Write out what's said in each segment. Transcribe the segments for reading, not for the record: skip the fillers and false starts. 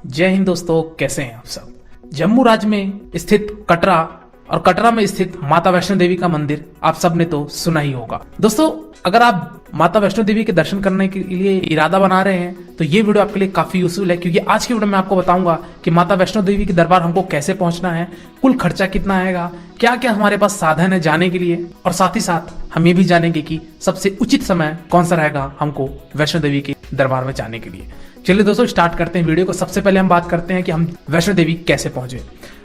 जय हिंद दोस्तों, कैसे हैं आप सब। जम्मू राज्य में स्थित कटरा और कटरा में स्थित माता वैष्णो देवी का मंदिर आप सब ने तो सुना ही होगा। दोस्तों, अगर आप माता वैष्णो देवी के दर्शन करने के लिए इरादा बना रहे हैं तो ये वीडियो आपके लिए काफी यूजफुल है, क्योंकि आज की वीडियो में आपको बताऊंगा कि माता वैष्णो देवी के दरबार हमको कैसे पहुंचना है, कुल खर्चा कितना आएगा, क्या क्या हमारे पास साधन है जाने के लिए, और साथ ही साथ हम ये भी जानेंगे कि सबसे उचित समय कौन सा रहेगा हमको वैष्णो देवी के दरबार में जाने के लिए। चलिए दोस्तों, स्टार्ट करते हैं वीडियो को। सबसे पहले हम बात करते हैं कि हम वैष्णो देवी कैसे पहुंचे।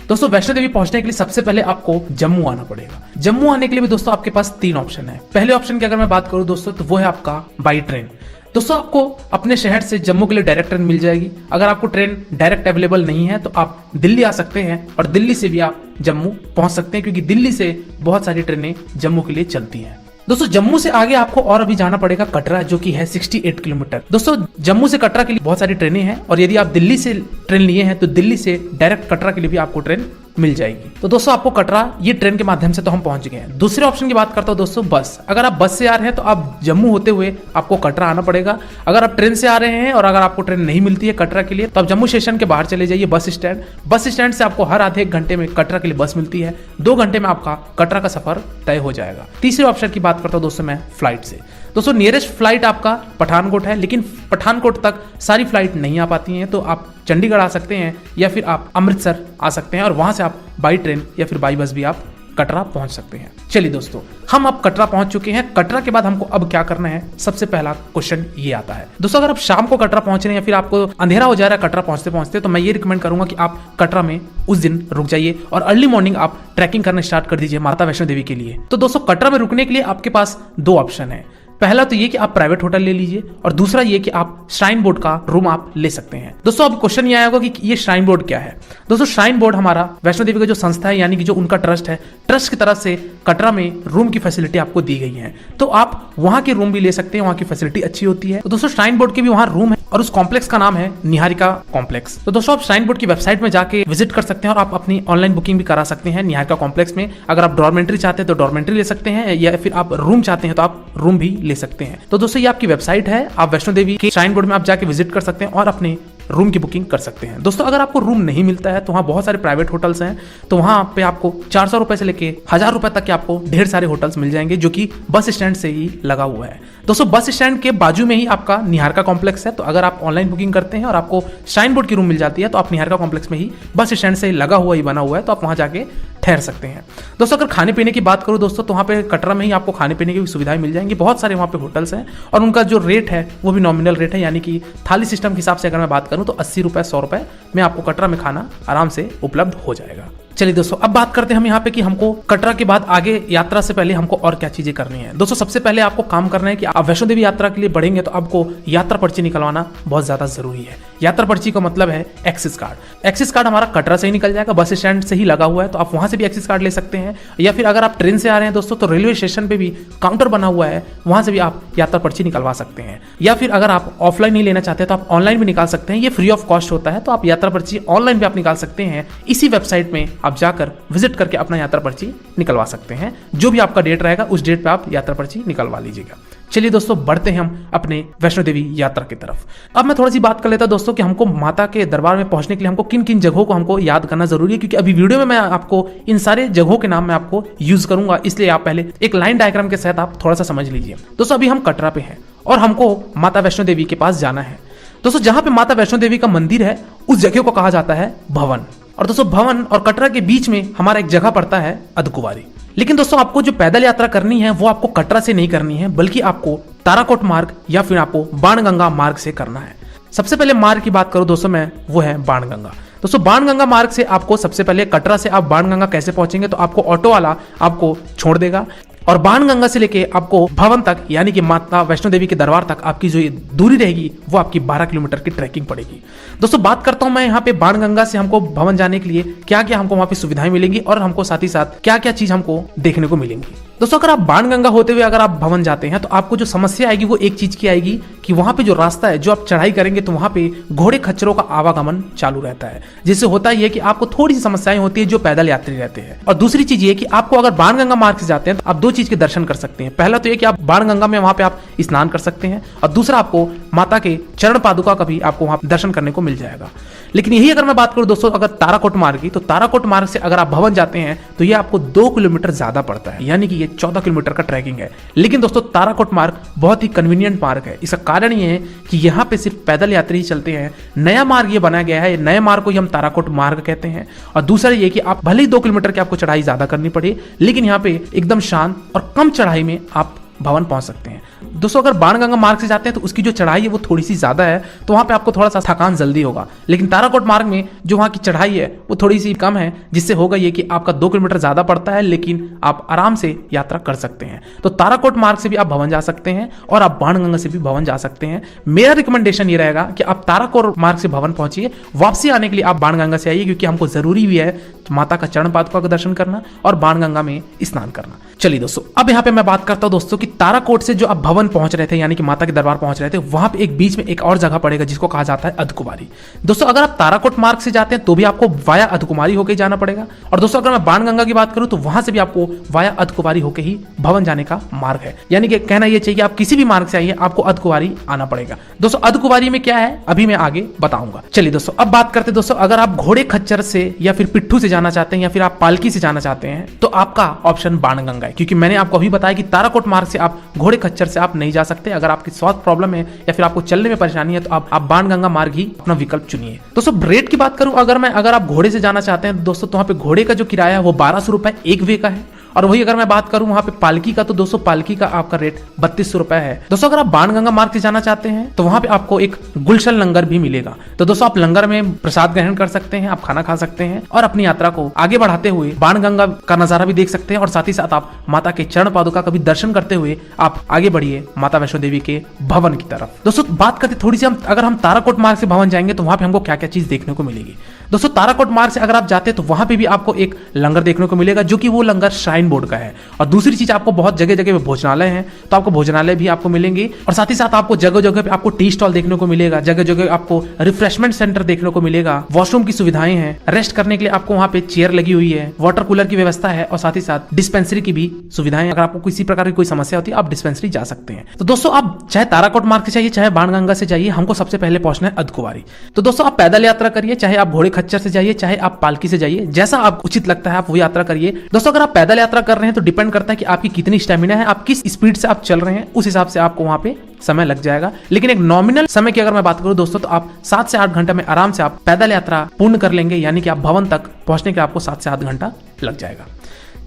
दोस्तों, वैष्णो देवी पहुंचने के लिए सबसे पहले आपको जम्मू आना पड़ेगा। जम्मू आने के लिए भी दोस्तों आपके पास 3 ऑप्शन है। पहले ऑप्शन की अगर मैं बात करूं दोस्तों तो वो है आपका बाई ट्रेन। दोस्तों, आपको अपने शहर से जम्मू के लिए डायरेक्ट ट्रेन मिल जाएगी। अगर आपको ट्रेन डायरेक्ट अवेलेबल नहीं है तो आप दिल्ली आ सकते हैं और दिल्ली से भी आप जम्मू पहुंच सकते हैं, क्योंकि दिल्ली से बहुत सारी ट्रेनें जम्मू के लिए चलती हैं। दोस्तों, जम्मू से आगे आपको और अभी जाना पड़ेगा कटरा, जो कि है 68 किलोमीटर। दोस्तों, जम्मू से कटरा के लिए बहुत सारी ट्रेनें हैं, और यदि आप दिल्ली से ट्रेन लिए हैं तो दिल्ली से डायरेक्ट कटरा के लिए भी आपको ट्रेन मिल जाएगी। तो दोस्तों, आपको कटरा ये ट्रेन के माध्यम से तो हम पहुंच गए हैं। दूसरे ऑप्शन की बात करता हूं दोस्तों, बस। अगर आप बस से आ रहे हैं तो आप जम्मू होते हुए आपको कटरा आना पड़ेगा। अगर आप ट्रेन से आ रहे हैं और अगर आपको ट्रेन नहीं मिलती है कटरा के लिए तो आप जम्मू स्टेशन के बाहर चले जाइए बस स्टैंड। बस स्टैंड से आपको हर आधे 1 घंटे में कटरा के लिए बस मिलती है। 2 घंटे में आपका कटरा का सफर तय हो जाएगा। तीसरे ऑप्शन की बात करता हूं दोस्तों मैं फ्लाइट से। दोस्तों, नियरेस्ट फ्लाइट आपका पठानकोट है, लेकिन पठानकोट तक सारी फ्लाइट नहीं आ पाती हैं, तो आप चंडीगढ़ आ सकते हैं या फिर आप अमृतसर आ सकते हैं, और वहां से आप बाई ट्रेन या फिर बाई बस भी आप कटरा पहुंच सकते हैं। चलिए दोस्तों, हम अब कटरा पहुंच चुके हैं। कटरा के बाद हमको अब क्या करना है, सबसे पहला क्वेश्चन ये आता है। दोस्तों, अगर आप शाम को कटरा पहुंच रहे हैं या फिर आपको अंधेरा हो जा रहा है कटरा पहुंचते पहुंचते, तो मैं ये रिकमेंड करूंगा कि आप कटरा में उस दिन रुक जाइए और अर्ली मॉर्निंग आप ट्रैकिंग करना स्टार्ट कर दीजिए माता वैष्णो देवी के लिए। तो दोस्तों, कटरा में रुकने के लिए आपके पास 2 ऑप्शन है। पहला तो ये कि आप प्राइवेट होटल ले लीजिए, और दूसरा ये कि आप श्राइन बोर्ड का रूम आप ले सकते हैं। दोस्तों, अब क्वेश्चन ये आया होगा कि ये श्राइन बोर्ड क्या है। दोस्तों, श्राइन बोर्ड हमारा वैष्णो देवी का जो संस्था है, यानी कि जो उनका ट्रस्ट है, ट्रस्ट की तरफ से कटरा में रूम की फैसिलिटी आपको दी गई है, तो आप वहां के रूम भी ले सकते हैं। वहां की फैसिलिटी अच्छी होती है। तो दोस्तों, श्राइन बोर्ड के भी वहां रूम है, और उस कॉम्प्लेक्स का नाम है निहारिका कॉम्प्लेक्स। तो दोस्तों, आप श्राइन बोर्ड की वेबसाइट में जाके विजिट कर सकते हैं और आप अपनी ऑनलाइन बुकिंग भी करा सकते हैं निहारिका कॉम्प्लेक्स में। अगर आप डॉर्मेंट्री चाहते हैं तो डॉर्मेंट्री ले सकते हैं, या फिर आप रूम चाहते हैं तो आप रूम भी ले सकते हैं। तो दोस्तों, ये आपकी वेबसाइट है, आप वैष्णो देवी के श्राइन बोर्ड में आप जाके विजिट कर सकते हैं और अपने रूम की बुकिंग कर सकते हैं। दोस्तों, अगर आपको रूम नहीं मिलता है तो वहाँ बहुत सारे प्राइवेट होटल्स हैं, तो वहाँ पे आपको 400 रुपए से लेके 1000 रुपए तक के आपको ढेर सारे होटल्स मिल जाएंगे, जो कि बस स्टैंड से ही लगा हुआ है। दोस्तों, बस स्टैंड के बाजू में ही आपका निहारिका कॉम्प्लेक्स है, तो अगर आप ऑनलाइन बुकिंग करते हैं और आपको श्राइन बोर्ड की रूम मिल जाती है तो आप निहारिका कॉम्प्लेक्स में ही बस स्टैंड से लगा हुआ ही बना हुआ है, तो आप वहाँ जाके ठहर सकते हैं। दोस्तों, अगर खाने पीने की बात करूँ दोस्तों, तो वहाँ पे कटरा में ही आपको खाने पीने की भी सुविधाएं मिल जाएंगी। बहुत सारे वहाँ पे होटल्स हैं, और उनका जो रेट है वो भी नॉमिनल रेट है, यानी कि थाली सिस्टम के हिसाब से अगर मैं बात करूँ तो 80 रुपए 100 रुपए में आपको कटरा में खाना आराम से उपलब्ध हो जाएगा। चलिए दोस्तों, अब बात करते हैं हम यहाँ पे कि हमको कटरा के बाद आगे यात्रा से पहले हमको और क्या चीजें करनी है। दोस्तों, सबसे पहले आपको काम करना है कि आप वैष्णो देवी यात्रा के लिए बढ़ेंगे तो आपको यात्रा पर्ची निकलवाना बहुत ज्यादा जरूरी है। यात्रा पर्ची का मतलब है एक्सिस कार्ड। एक्सिस कार्ड हमारा कटरा से ही निकल जाएगा, बस स्टैंड से ही लगा हुआ है, तो आप वहां से भी एक्सिस कार्ड ले सकते हैं। या फिर अगर आप ट्रेन से आ रहे हैं दोस्तों, तो रेलवे स्टेशन पे भी काउंटर बना हुआ है, वहां से भी आप यात्रा पर्ची निकलवा सकते हैं। या फिर अगर आप ऑफलाइन नहीं लेना चाहते तो आप ऑनलाइन भी निकाल सकते हैं, ये फ्री ऑफ कॉस्ट होता है, तो आप यात्रा पर्ची ऑनलाइन भी आप निकाल सकते हैं। इसी वेबसाइट में आप जाकर विजिट करके अपना यात्रा पर्ची निकलवा सकते हैं। जो भी आपका डेट रहेगा उस डेट पे आप यात्रा पर्ची निकलवा लीजिएगा। चलिए दोस्तों, बढ़ते हैं हम अपने वैष्णो देवी यात्रा की तरफ। अब मैं थोड़ी सी बात कर लेता दोस्तों कि हमको माता के दरबार में पहुंचने के लिए हमको किन किन जगहों को हमको याद करना जरूरी है, क्योंकि अभी वीडियो में मैं आपको इन सारे जगहों के नाम मैं आपको यूज करूंगा, इसलिए आप पहले एक लाइन डायग्राम के साथ आप थोड़ा सा समझ लीजिए। दोस्तों, अभी हम कटरा पे हैं और हमको माता वैष्णो देवी के पास जाना है। दोस्तों, जहां पे माता वैष्णो देवी का मंदिर है उस जगह को कहा जाता है भवन। और दोस्तों, भवन और कटरा के बीच में हमारा एक जगह पड़ता है अधकुवारी। लेकिन दोस्तों, आपको जो पैदल यात्रा करनी है वो आपको कटरा से नहीं करनी है, बल्कि आपको ताराकोट मार्ग या फिर आपको बाणगंगा मार्ग से करना है। सबसे पहले मार्ग की बात करूं दोस्तों मैं, वो है बाणगंगा। दोस्तों, बाणगंगा मार्ग से आपको सबसे पहले कटरा से आप बाणगंगा कैसे पहुंचेंगे, तो आपको ऑटो वाला आपको छोड़ देगा, और बाणगंगा से लेके आपको भवन तक, यानी कि माता वैष्णो देवी के दरबार तक आपकी जो दूरी रहेगी वो आपकी 12 किलोमीटर की ट्रैकिंग पड़ेगी। दोस्तों, बात करता हूं मैं यहाँ पे बाणगंगा से हमको भवन जाने के लिए क्या क्या हमको वहां पे सुविधाएं मिलेंगी और हमको साथ ही साथ क्या क्या चीज हमको देखने को मिलेंगी। दोस्तों अगर आप बाणगंगा होते हुए अगर आप भवन जाते हैं तो आपको जो समस्या आएगी वो एक चीज की आएगी कि वहां पे जो रास्ता है, जो आप चढ़ाई करेंगे तो वहां पे घोड़े खच्चरों का आवागमन चालू रहता है, जिससे होता यह है कि आपको थोड़ी सी समस्याएं होती है जो पैदल यात्री रहते हैं। और दूसरी चीज ये कि आपको अगर बाणगंगा मार्ग से जाते हैं तो आप दो चीज के दर्शन कर सकते हैं। पहला तो ये कि आप बाणगंगा में वहां पे आप स्नान कर सकते हैं, और दूसरा आपको माता के चरण पादुका का भी आपको वहां दर्शन करने को मिल जाएगा। लेकिन यही अगर मैं बात करूं दोस्तों अगर ताराकोट मार्ग की, तो ताराकोट मार्ग से अगर आप भवन जाते हैं तो ये आपको 2 किलोमीटर ज्यादा पड़ता है, यानी कि ये 14 किलोमीटर का ट्रैकिंग है। लेकिन दोस्तों ताराकोट मार्ग बहुत ही कन्वीनियंट मार्ग है। इसका कारण ये है कि यहाँ पे सिर्फ पैदल यात्री ही चलते हैं। नया मार्ग ये बनाया गया है, नए मार्ग को ही हम ताराकोट मार्ग कहते हैं। और दूसरा ये कि आप भले ही 2 किलोमीटर की आपको चढ़ाई ज्यादा करनी पड़े, लेकिन यहाँ पे एकदम शांत और कम चढ़ाई में आप भवन पहुंच सकते हैं। दोस्तों अगर बाणगंगा मार्ग से जाते हैं तो उसकी जो चढ़ाई है वो थोड़ी सी ज्यादा है, तो वहां पे आपको थोड़ा सा थकान जल्दी होगा। लेकिन ताराकोट मार्ग में जो वहां की चढ़ाई है वो थोड़ी सी कम है, जिससे होगा ये कि आपका 2 किलोमीटर ज्यादा पड़ता है, लेकिन आप आराम से यात्रा कर सकते हैं। तो ताराकोट मार्ग से भी आप भवन जा सकते हैं और आप बाणगंगा से भी भवन जा सकते हैं। मेरा रिकमेंडेशन ये रहेगा कि आप ताराकोट मार्ग से भवन पहुंचिए, वापसी आने के लिए आप बाणगंगा से आइए, क्योंकि हमको जरूरी भी है माता का चरण पादुका का दर्शन करना और बाणगंगा में स्नान करना। चलिए दोस्तों अब यहाँ पे मैं बात करता हूँ दोस्तों कि ताराकोट से जो आप भवन पहुंच रहे थे, यानी कि माता के दरबार पहुंच रहे थे, वहां पे एक बीच में एक और जगह पड़ेगा जिसको कहा जाता है अर्धकुमारी। दोस्तों अगर आप ताराकोट मार्ग से जाते हैं तो भी आपको वाया अर्धकुमारी होकर जाना पड़ेगा, और दोस्तों अगर मैं बाणगंगा की बात करूं तो वहां से भी आपको वाया अर्धकुमारी होकर ही भवन जाने का मार्ग है। यानी कि कहना यह चाहिए आप किसी भी मार्ग से आइए, आपको अर्धकुमारी आना पड़ेगा। दोस्तों अर्धकुमारी में क्या है अभी मैं आगे बताऊंगा। चलिए दोस्तों अब बात करते हैं दोस्तों अगर आप घोड़े खच्चर से या फिर पिट्ठू से जाना चाहते हैं या फिर आप पालकी से जाना चाहते हैं तो आपका ऑप्शन बाणगंगा है, क्योंकि मैंने आपको अभी बताया कि ताराकोट मार्ग से आप घोड़े खच्चर से आप नहीं जा सकते। अगर आपकी स्वास्थ्य प्रॉब्लम है या फिर आपको चलने में परेशानी है तो आप बाणगंगा मार्ग ही अपना विकल्प चुनिए। दोस्तों रेट की बात करूं अगर आप घोड़े से जाना चाहते हैं दोस्तों तो वहां पे घोड़े का जो किराया है वो 1200 रुपए एक वे का है, और वही अगर मैं बात करूं वहां पे पालकी का तो दोस्तों पालकी का आपका रेट 3200 रुपए है। दोस्तों अगर आप बाणगंगा मार्ग से जाना चाहते हैं तो वहां पे आपको एक गुलशन लंगर भी मिलेगा। तो दोस्तों आप लंगर में प्रसाद ग्रहण कर सकते हैं, आप खाना खा सकते हैं और अपनी यात्रा को आगे बढ़ाते हुए बाणगंगा का नजारा भी देख सकते हैं, और साथ ही साथ आप माता के चरण पादुका का भी दर्शन करते हुए आप आगे बढ़िए माता वैष्णो देवी के भवन की तरफ। दोस्तों बात करते थोड़ी सी अगर हम ताराकोट मार्ग से भवन जाएंगे तो वहां पे हमको क्या क्या चीज देखने को मिलेगी। दोस्तों ताराकोट मार्ग से अगर आप जाते हैं तो वहां पे भी आपको एक लंगर देखने को मिलेगा, जो कि वो लंगर श्राइन बोर्ड का है। और दूसरी चीज आपको बहुत जगह जगह पे भोजनालय हैं, तो आपको भोजनालय भी आपको मिलेंगे, और साथ ही साथ आपको जगह जगह पे आपको टी स्टॉल देखने को मिलेगा, जगह जगह आपको रिफ्रेशमेंट सेंटर देखने को मिलेगा, वॉशरूम की सुविधाएं हैं, रेस्ट करने के लिए आपको वहां पे चेयर लगी हुई है, वाटर कूलर की व्यवस्था है, और साथ ही साथ डिस्पेंसरी की भी सुविधाएं। अगर आपको किसी प्रकार की कोई समस्या होती है आप डिस्पेंसरी जा सकते हैं। तो दोस्तों आप चाहे ताराकोट मार्ग से जाइए चाहे बाणगंगा से जाइए, हमको सबसे पहले पहुंचना है अर्धकुमारी। तो दोस्तों आप पैदल यात्रा करिए, चाहे आप घोड़े खच्चर से जाइए चाहे आप पालकी से जाइए, जैसा आप उचित लगता है आप वो यात्रा करिए। दोस्तों अगर आप पैदल यात्रा कर रहे हैं तो डिपेंड करता है कि आपकी कितनी स्टेमिना है, आप किस स्पीड से आप चल रहे हैं, उस हिसाब से आपको वहां पे समय लग जाएगा। लेकिन एक नॉमिनल समय की अगर मैं बात करूं दोस्तों तो आप 7 से 8 घंटे में आराम से आप पैदल यात्रा पूर्ण कर लेंगे, यानी कि आप भवन तक पहुंचने के आपको 7 से 8 घंटा लग जाएगा।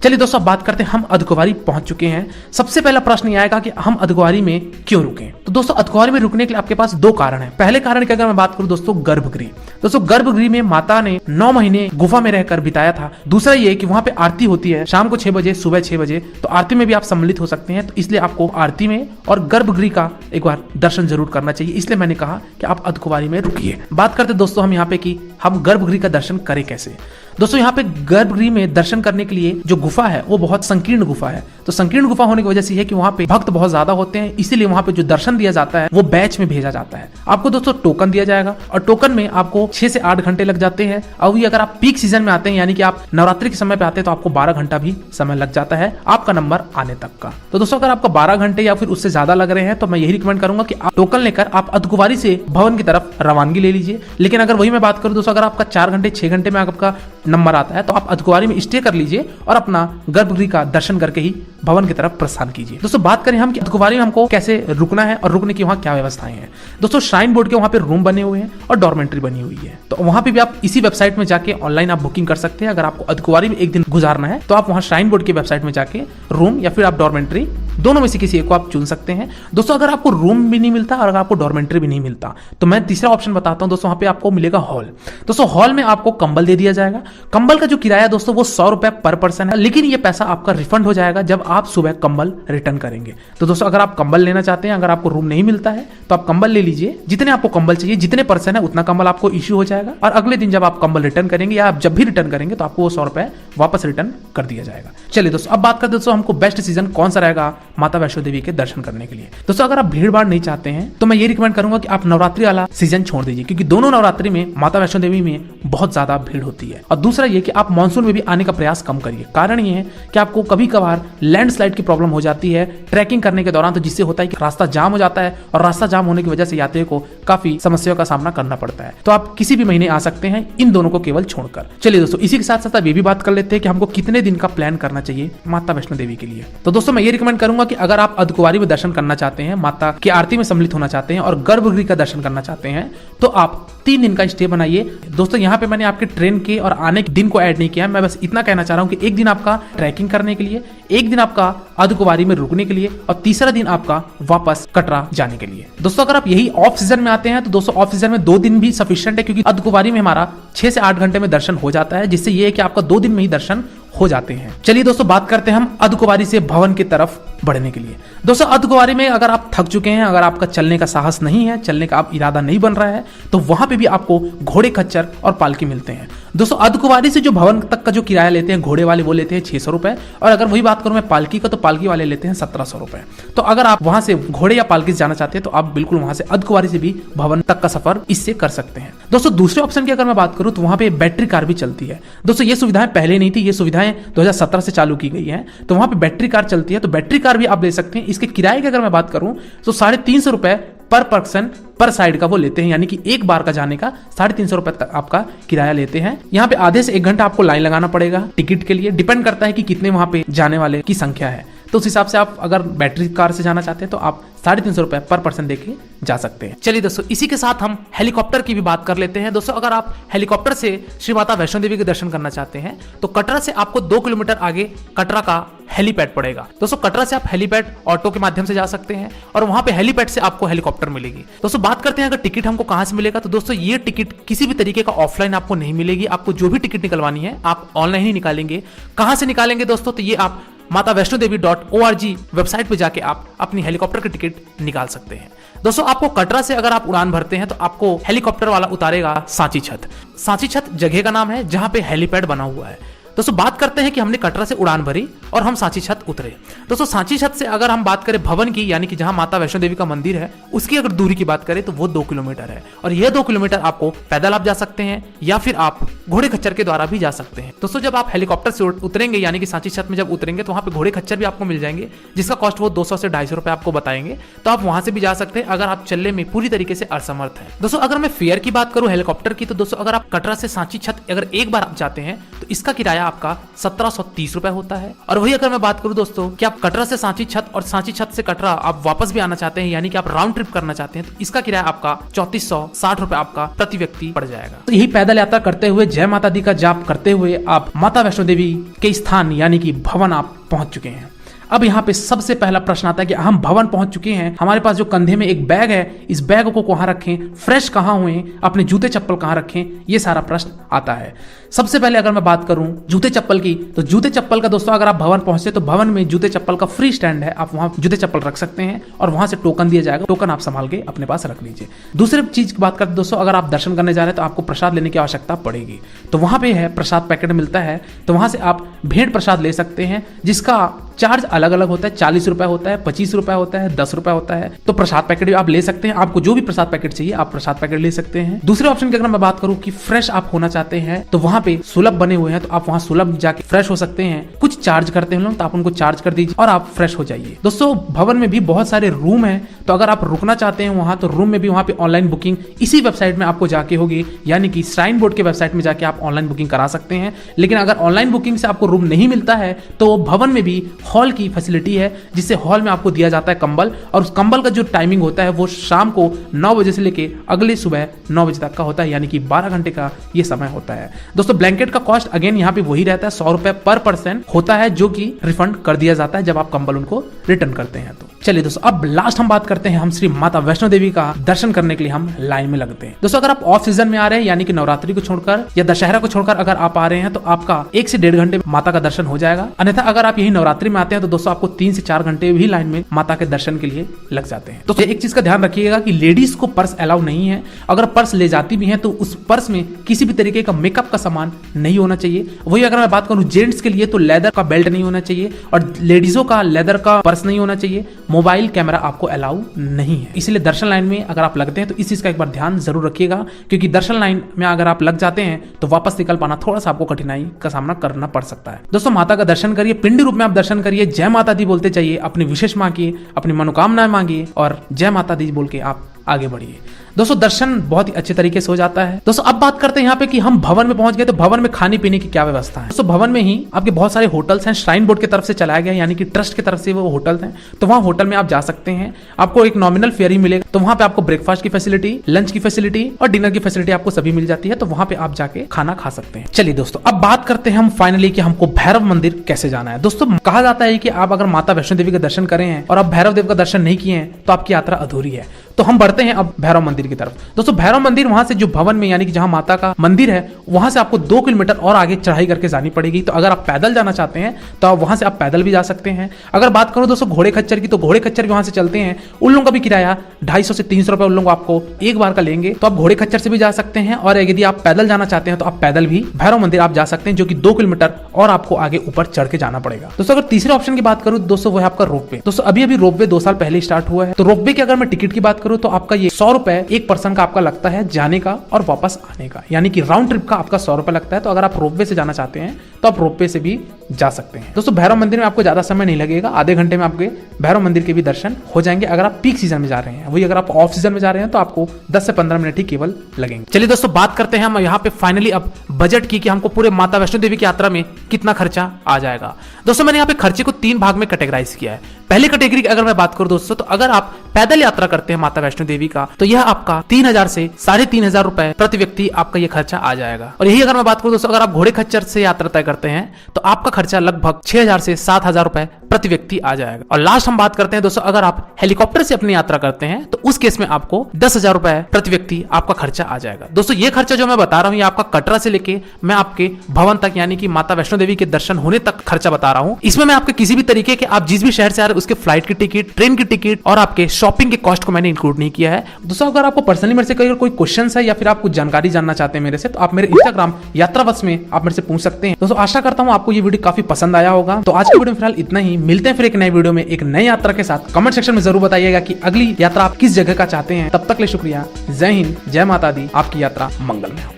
चलिए दोस्तों अब बात करते हैं हम अर्धकुमारी पहुंच चुके हैं। सबसे पहला प्रश्न ये आएगा कि हम अर्धकुमारी में क्यों रुके। तो दोस्तों अर्धकुमारी में रुकने के लिए आपके पास 2 कारण हैं। पहले कारण की अगर मैं बात करूं दोस्तों गर्भगृह। दोस्तों गर्भगृह में माता ने 9 महीने गुफा में रहकर बिताया था। दूसरा ये कि वहां पे आरती होती है शाम को 6 बजे सुबह 6 बजे, तो आरती में भी आप सम्मिलित हो सकते हैं। तो इसलिए आपको आरती में और गर्भगृह का एक बार दर्शन जरूर करना चाहिए, इसलिए मैंने कहा कि आप अर्धकुमारी में रुकिए। बात करते दोस्तों हम यहाँ पे कि हम गर्भगृह का दर्शन करें कैसे। दोस्तों यहाँ पे गर्भगृह में दर्शन करने के लिए जो गुफा है वो बहुत संकीर्ण गुफा है। तो संकीर्ण गुफा होने की वजह से है कि वहाँ पे भक्त बहुत ज्यादा होते हैं, इसीलिए वहाँ पे जो दर्शन दिया जाता है वो बैच में भेजा जाता है। आपको दोस्तों टोकन दिया जाएगा और टोकन में आपको 6 से 8 घंटे लग जाते हैं। और अगर आप पीक सीजन में आते हैं यानी कि आप नवरात्रि के समय पे आते हैं तो आपको 12 घंटा भी समय लग जाता है आपका नंबर आने तक का। तो दोस्तों अगर आपका 12 घंटे या फिर उससे ज्यादा लग रहे हैं तो मैं यही रिकमेंड करूंगा कि आप टोकन लेकर आप अर्धकुमारी से भवन की तरफ रवानगी ले लीजिए। लेकिन अगर वही मैं बात करूं दोस्तों अगर आपका 4 घंटे 6 घंटे में आपका नंबर आता है तो आप अर्धकुमारी में स्टे कर लीजिए और अपना गर्भगृह का दर्शन करके ही भवन की तरफ प्रस्थान कीजिए। दोस्तों बात करें हम कि अर्धकुमारी में हमको कैसे रुकना है और रुकने की वहाँ क्या व्यवस्थाएं हैं। दोस्तों श्राइन बोर्ड के वहाँ पे रूम बने हुए हैं और डॉर्मेंट्री बनी हुई है, तो वहाँ पे भी आप इसी वेबसाइट में जाके ऑनलाइन आप बुकिंग कर सकते हैं। अगर आपको अर्धकुमारी में एक दिन गुजारना है तो आप वहाँ श्राइन बोर्ड की वेबसाइट में जाके रूम या फिर आप डॉर्मेंट्री दोनों में से किसी एक को आप चुन सकते हैं। दोस्तों अगर आपको रूम भी नहीं मिलता और अगर आपको डॉर्मेंट्री भी नहीं मिलता तो मैं तीसरा ऑप्शन बताता हूं दोस्तों, वहां पे आपको मिलेगा हॉल। दोस्तों हॉल में आपको कंबल दे दिया जाएगा। कंबल का जो किराया दोस्तों वो 100 रुपए पर पर्सन है, लेकिन ये पैसा आपका रिफंड हो जाएगा जब आप सुबह कंबल रिटर्न करेंगे। तो दोस्तों अगर आप कंबल लेना चाहते हैं, अगर आपको रूम नहीं मिलता है तो आप कंबल ले लीजिए, जितने आपको कंबल चाहिए, जितने पर्सन है उतना कंबल आपको इश्यू हो जाएगा, और अगले दिन जब आप कंबल रिटर्न करेंगे या आप जब भी रिटर्न करेंगे तो आपको वो 100 रुपए वापस रिटर्न कर दिया जाएगा। चलिए दोस्तों अब बात करते हैं दोस्तों हमको बेस्ट सीजन कौन सा रहेगा माता वैष्णो देवी के दर्शन करने के लिए। दोस्तों अगर आप भीड़ भाड़ नहीं चाहते हैं तो मैं ये रिकमेंड करूंगा कि आप नवरात्रि वाला सीजन छोड़ दीजिए, क्योंकि दोनों नवरात्रि में माता वैष्णो देवी में बहुत ज्यादा भीड़ होती है। और दूसरा ये कि आप मानसून में भी आने का प्रयास कम करिए। कारण ये है कि आपको कभी कभार लैंडस्लाइड की प्रॉब्लम हो जाती है ट्रैकिंग करने के दौरान, तो जिससे होता है कि रास्ता जाम हो जाता है और रास्ता जाम होने की वजह से यात्रियों को काफी समस्याओं का सामना करना पड़ता है। तो आप किसी भी महीने आ सकते हैं इन दोनों को केवल छोड़कर। चलिए दोस्तों इसी के साथ साथ ये भी बात कर लेते हैं कि हमको कितने दिन का प्लान करना चाहिए माता वैष्णो देवी के लिए। तो दोस्तों मैं ये रिकमेंड करूंगा कि अगर आप अर्धकुंवारी में दर्शन करना चाहते हैं, माता की आरती में सम्मिलित होना चाहते हैं और गर्भगृह का दर्शन करना चाहते हैं तो आप 3 दिन का स्टे बनाइए। दोस्तों यहाँ पे मैंने आपके ट्रेन के और आने के दिन को ऐड नहीं किया, मैं बस इतना कहना चाह रहा हूँ कि एक दिन आपका ट्रैकिंग करने के लिए, एक दिन आपका अर्धकुंवारी में रुकने के लिए और तीसरा दिन आपका वापस कटरा जाने के लिए। दोस्तों अगर आप यही ऑफ सीजन में आते हैं तो दोस्तों ऑफ सीजन में 2 दिन भी सफिशिएंट है, क्योंकि अर्धकुंवारी में हमारा 6 से 8 घंटे में दर्शन हो जाता है, जिससे ये है कि आपका 2 दिन में ही दर्शन हो जाते हैं। चलिए दोस्तों बात करते हैं हम अर्धकुंवारी से भवन की तरफ बढ़ने के लिए। दोस्तों अर्धकुंवारी में अगर आप थक चुके हैं, अगर आपका चलने का साहस नहीं है, चलने का आप इरादा नहीं बन रहा है, तो वहां पे भी आपको घोड़े, खच्चर और पालकी मिलते हैं। दोस्तों अर्धकुंवारी से जो भवन तक का जो किराया लेते हैं घोड़े वाले वो लेते हैं 600 रुपए, और अगर वही बात करूं मैं पालकी का तो पालकी वाले लेते हैं 1700 रुपए। तो अगर आप वहां से घोड़े या पालकी से जाना चाहते हैं तो आप बिल्कुल वहां से अर्धकुंवारी से भी भवन तक का सफर इससे कर सकते हैं। दोस्तों दूसरे ऑप्शन की अगर मैं बात करूं तो वहां पे बैटरी कार भी चलती है। दोस्तों ये सुविधाएं पहले नहीं थी, ये सुविधाएं 2017 से चालू की गई है, तो वहां पे बैटरी कार चलती है, तो बैटरी कार भी आप ले सकते हैं। इसके किराए की अगर मैं बात करूं तो 350 रुपए पर पर्सन पर साइड का वो लेते हैं, यानी कि एक बार का जाने का 350 रुपए तक आपका किराया लेते हैं। यहाँ पे आधे से 1 घंटा आपको लाइन लगाना पड़ेगा टिकट के लिए, डिपेंड करता है कि कितने वहां पे जाने वाले की संख्या है। तो उस हिसाब से आप अगर बैटरी कार से जाना चाहते हैं तो आप 350 रुपए पर पर्सन देके जा सकते हैं। चलिए दोस्तों इसी के साथ हम हेलीकॉप्टर की भी बात कर लेते हैं। दोस्तों अगर आप हेलीकॉप्टर से श्री माता वैष्णो देवी के दर्शन करना चाहते हैं तो कटरा से आपको 2 किलोमीटर आगे कटरा का हेलीपैड पड़ेगा। दोस्तों कटरा से आप हेलीपैड ऑटो के माध्यम से जा सकते हैं और वहां पे हेलीपैड से आपको हेलीकॉप्टर मिलेगी। दोस्तों बात करते हैं अगर टिकट हमको कहां से मिलेगा, तो दोस्तों ये टिकट किसी भी तरीके का ऑफलाइन आपको नहीं मिलेगी। आपको जो भी टिकट निकलवानी है आप ऑनलाइन ही निकालेंगे। कहां से निकालेंगे दोस्तों, तो ये आप matavaishnodevi.org वेबसाइट पे जाके आप अपनी हेलीकॉप्टर की टिकट निकाल सकते हैं। दोस्तों आपको कटरा से अगर आप उड़ान भरते हैं तो आपको हेलीकॉप्टर वाला उतारेगा सांची छत। सांची छत जगह का नाम है जहां पे हेलीपैड बना हुआ है। दोस्तों बात करते हैं कि हमने कटरा से उड़ान भरी और हम सांची छत उतरे। दोस्तों सांची छत से अगर हम बात करें भवन की, यानी कि जहां माता वैष्णो देवी का मंदिर है, उसकी अगर दूरी की बात करें तो वो 2 किलोमीटर है, और यह 2 किलोमीटर आपको पैदल आप जा सकते हैं या फिर आप घोड़े खच्चर के द्वारा भी जा सकते हैं। दोस्तों जब आप हेलीकॉप्टर से उतरेंगे, यानी कि सांची छत में जब उतरेंगे तो वहां पे घोड़े खच्चर भी आपको मिल जाएंगे, जिसका कॉस्ट वो 200 से 250 रुपए आपको बताएंगे। तो आप वहां से भी जा सकते हैं अगर आप चलने में पूरी तरीके से असमर्थ है। दोस्तों अगर मैं फेयर की बात करूं हेलीकॉप्टर की, तो दोस्तों अगर आप कटरा से सांची छत अगर एक बार आप जाते हैं तो इसका किराया आपका 1730 रुपए होता है। और वही अगर मैं बात करूं दोस्तों कि आप कटरा से सांची छत और सांची छत से कटरा आप वापस भी आना चाहते हैं, यानी कि आप राउंड ट्रिप करना चाहते हैं, तो इसका किराया आपका 3460 रुपए आपका प्रति व्यक्ति पड़ जाएगा। तो यही पैदल यात्रा करते हुए, जय माता दी का जाप करते हुए आप माता वैष्णो देवी के स्थान यानी कि भवन आप पहुंच चुके हैं। अब यहाँ पे सबसे पहला प्रश्न आता है कि हम भवन पहुंच चुके हैं, हमारे पास जो कंधे में एक बैग है, इस बैग को कहाँ रखें, फ्रेश कहाँ हुए, अपने जूते चप्पल कहाँ रखें, ये सारा प्रश्न आता है। सबसे पहले अगर मैं बात करूं जूते चप्पल की, तो जूते चप्पल का दोस्तों अगर आप भवन पहुंचते तो भवन में जूते चप्पल का फ्री स्टैंड है, आप वहां जूते चप्पल रख सकते हैं और वहां से टोकन दिया जाएगा, टोकन आप संभाल के अपने पास रख लीजिए। दूसरी चीज की बात करते दोस्तों, अगर आप दर्शन करने जा रहे हैं तो आपको प्रसाद लेने की आवश्यकता पड़ेगी, तो वहां पे है प्रसाद पैकेट मिलता है, तो वहां से आप भेंट प्रसाद ले सकते हैं, जिसका चार्ज अलग अलग होता है, 40 रुपए होता है, 25 रुपए होता है, 10 रुपए होता है। तो प्रसाद पैकेट भी आप ले सकते हैं, आपको जो भी प्रसाद पैकेट चाहिए आप प्रसाद पैकेट ले सकते हैं। दूसरे ऑप्शन की अगर मैं बात करूं कि फ्रेश आप होना चाहते हैं तो वहां पे सुलभ बने हुए हैं, तो आप वहां सुलभ जाके फ्रेश हो सकते हैं। कुछ चार्ज करते हैं लोग, तो आप उनको चार्ज कर दीजिए और आप फ्रेश हो जाइए। दोस्तों भवन में भी बहुत सारे रूम है, तो अगर आप रुकना चाहते हैं वहां, तो रूम में भी वहां पे ऑनलाइन बुकिंग इसी वेबसाइट में आपको जाके होगी, यानी कि श्राइन बोर्ड के वेबसाइट में जाके आप ऑनलाइन बुकिंग करा सकते हैं। लेकिन अगर ऑनलाइन बुकिंग से आपको रूम नहीं मिलता है तो भवन में भी हॉल की फैसिलिटी है, जिससे हॉल में आपको दिया जाता है कंबल, और उस कंबल का जो टाइमिंग होता है वो शाम को 9 बजे से लेके अगले सुबह 9 बजे तक का होता है, यानी कि 12 घंटे का ये समय होता है। दोस्तों ब्लैंकेट का कॉस्ट अगेन यहाँ पे वही रहता है, 100 रुपए पर पर्सन होता होता है जो कि रिफंड कर दिया जाता है जब आप कंबल उनको रिटर्न करते हैं। तो चलिए दोस्तों, अब लास्ट हम बात करते हैं, हम श्री माता वैष्णो देवी का दर्शन करने के लिए हम लाइन में लगते हैं। दोस्तों, अगर आप ऑफ सीजन में आ रहे हैं, यानी कि नवरात्रि को छोड़कर या दशहरा को छोड़कर अगर आप आ रहे हैं, तो आपका 1 से 1.5 घंटे माता का दर्शन हो जाएगा। अन्यथा अगर आप यही नवरात्रि में आते हैं तो दोस्तों आपको 3 से 4 घंटे भी लाइन में माता के दर्शन के लिए लग जाते हैं। तो एक चीज का ध्यान रखिएगा कि लेडीज को पर्स अलाउ नहीं है। अगर पर्स ले जाती भी है तो उस पर्स में किसी भी तरीके का मेकअप का सामान नहीं होना चाहिए। वही अगर मैं बात करूं जेंट्स के लिए, तो लेदर का बेल्ट नहीं होना चाहिए और लेडीजों का लेदर का पर्स नहीं होना चाहिए। मोबाइल कैमरा आपको अलाउ नहीं है। इसलिए दर्शन लाइन में अगर आप लगते हैं तो इस चीज का एक बार ध्यान जरूर रखिएगा, क्योंकि दर्शन लाइन में अगर आप लग जाते हैं तो वापस निकल पाना थोड़ा सा आपको कठिनाई का सामना करना पड़ सकता है। दोस्तों, माता का दर्शन करिए, पिंडी रूप में आप दर्शन करिए, जय माता दी बोलते चाहिए, अपनी विशेष मांगिए, अपनी मनोकामनाएं मांगिए और जय माता दी बोल के आप आगे बढ़िए। दोस्तों, दर्शन बहुत ही अच्छे तरीके से हो जाता है। दोस्तों, अब बात करते हैं यहाँ पे कि हम भवन में पहुंच गए तो भवन में खाने पीने की क्या व्यवस्था है। दोस्तों, भवन में ही आपके बहुत सारे होटल्स हैं, श्राइन बोर्ड की तरफ से चलाया गया, यानी कि ट्रस्ट की तरफ से वो होटल्स हैं। तो वहाँ होटल में आप जा सकते हैं, आपको एक नॉमिनल फेयर ही मिलेगा। तो वहाँ पे आपको ब्रेकफास्ट की फैसिलिटी, लंच की फैसिलिटी और डिनर की फैसिलिटी आपको सभी मिल जाती है। तो वहाँ पे आप जाके खाना खा सकते हैं। चलिए दोस्तों, अब बात करते हैं हम फाइनली कि हमको भैरव मंदिर कैसे जाना है। दोस्तों, कहा जाता है कि आप अगर माता वैष्णो देवी के दर्शन करें हैं और आप भैरव देव का दर्शन नहीं किए हैं तो आपकी यात्रा अधूरी है। तो हम बढ़ते हैं अब भैरव मंदिर की तरफ। दोस्तों, भैरव मंदिर वहां से जो भवन में यानी कि जहां माता का मंदिर है वहां से आपको 2 किलोमीटर और आगे चढ़ाई करके जानी पड़ेगी। तो अगर आप पैदल जाना चाहते हैं तो वहां से आप पैदल भी जा सकते हैं। अगर बात करूं दोस्तों घोड़े खच्चर की, तो घोड़े खच्चर भी वहां से चलते हैं। उन लोगों का भी किराया 250 से 300 रुपए उन लोग आपको एक बार का लेंगे। तो आप घोड़े खच्चर से भी जा सकते हैं और यदि आप पैदल जाना चाहते हैं तो आप पैदल भी भैरव मंदिर आप जा सकते हैं, जो कि 2 किलोमीटर और आपको आगे ऊपर चढ़ के जाना पड़ेगा। दोस्तों, अगर तीसरे ऑप्शन की बात करूं दोस्तों वो है आपका रोपवे। दोस्तों, अभी रोपवे 2 साल पहले स्टार्ट हुआ है। तो रोपवे की अगर मैं टिकट की बात करूं तो आपका ये 100 रुपए एक पर्सन का आपका लगता है जाने का और वापस आने का, यानी कि राउंड ट्रिप का आपका 100 रुपए लगता है। तो अगर आप रोपवे से जाना चाहते हैं तो आप रोपवे से भी जा सकते हैं। दोस्तों, भैरव मंदिर में आपको ज्यादा समय नहीं लगेगा, आधे घंटे में आपके भैरव मंदिर के भी दर्शन हो जाएंगे अगर आप पीक सीजन में जा रहे हैं। वही अगर आप ऑफ सीजन में जा रहे हैं तो आपको 10 से 15 मिनट ही केवल लगेंगे। चलिए दोस्तों, बात करते हैं हम यहाँ पे फाइनली अब बजट की कि हमको पूरे माता वैष्णो देवी की यात्रा में कितना खर्चा आ जाएगा। दोस्तों, मैंने यहाँ पे खर्चे को 3 भाग में कैटेगराइज किया है। पहली कैटेगरी की अगर मैं बात करूं दोस्तों, तो अगर आप पैदल यात्रा करते हैं माता वैष्णो देवी का तो यह आपका 3000 से 3500 रुपए प्रति व्यक्ति आपका यह खर्चा आ जाएगा। और यही अगर मैं बात करूं दोस्तों, अगर आप घोड़े खच्चर से यात्रा तय करते हैं तो आपका खर्चा लगभग 6000 से 7000 रुपए प्रति व्यक्ति आ जाएगा। और लास्ट हम बात करते हैं दोस्तों, अगर आप हेलीकॉप्टर से अपनी यात्रा करते हैं तो उस केस में आपको 10,000 रुपए प्रति व्यक्ति आपका खर्चा आ जाएगा। दोस्तों, ये खर्चा जो मैं बता रहा हूँ ये आपका कटरा से लेके मैं आपके भवन तक यानी कि माता वैष्णो देवी के दर्शन होने तक खर्चा बता रहा हूँ। इसमें मैं आपके किसी भी तरीके के आप जिस भी शहर से आ रहे हैं उसके फ्लाइट की टिकट, ट्रेन की टिकट और आपके शॉपिंग के कॉस्ट को मैंने इंक्लूड नहीं किया है। दोस्तों, अगर आपको पर्सनली मेरे से कोई क्वेश्चन है या फिर आप कुछ जानकारी जानना चाहते हैं मेरे से, तो आप मेरे इंस्टाग्राम यात्रावश में आप मेरे से पूछ सकते हैं। दोस्तों, आशा करता हूँ आपको ये वीडियो काफी पसंद आया होगा। तो आज की वीडियो में फिलहाल इतना ही, मिलते हैं फिर एक नए वीडियो में एक नई यात्रा के साथ। कमेंट सेक्शन में जरूर बताइएगा कि अगली यात्रा आप किस जगह का चाहते हैं। तब तक के लिए शुक्रिया। जय हिंद, जय माता दी, आपकी यात्रा मंगलमय हो।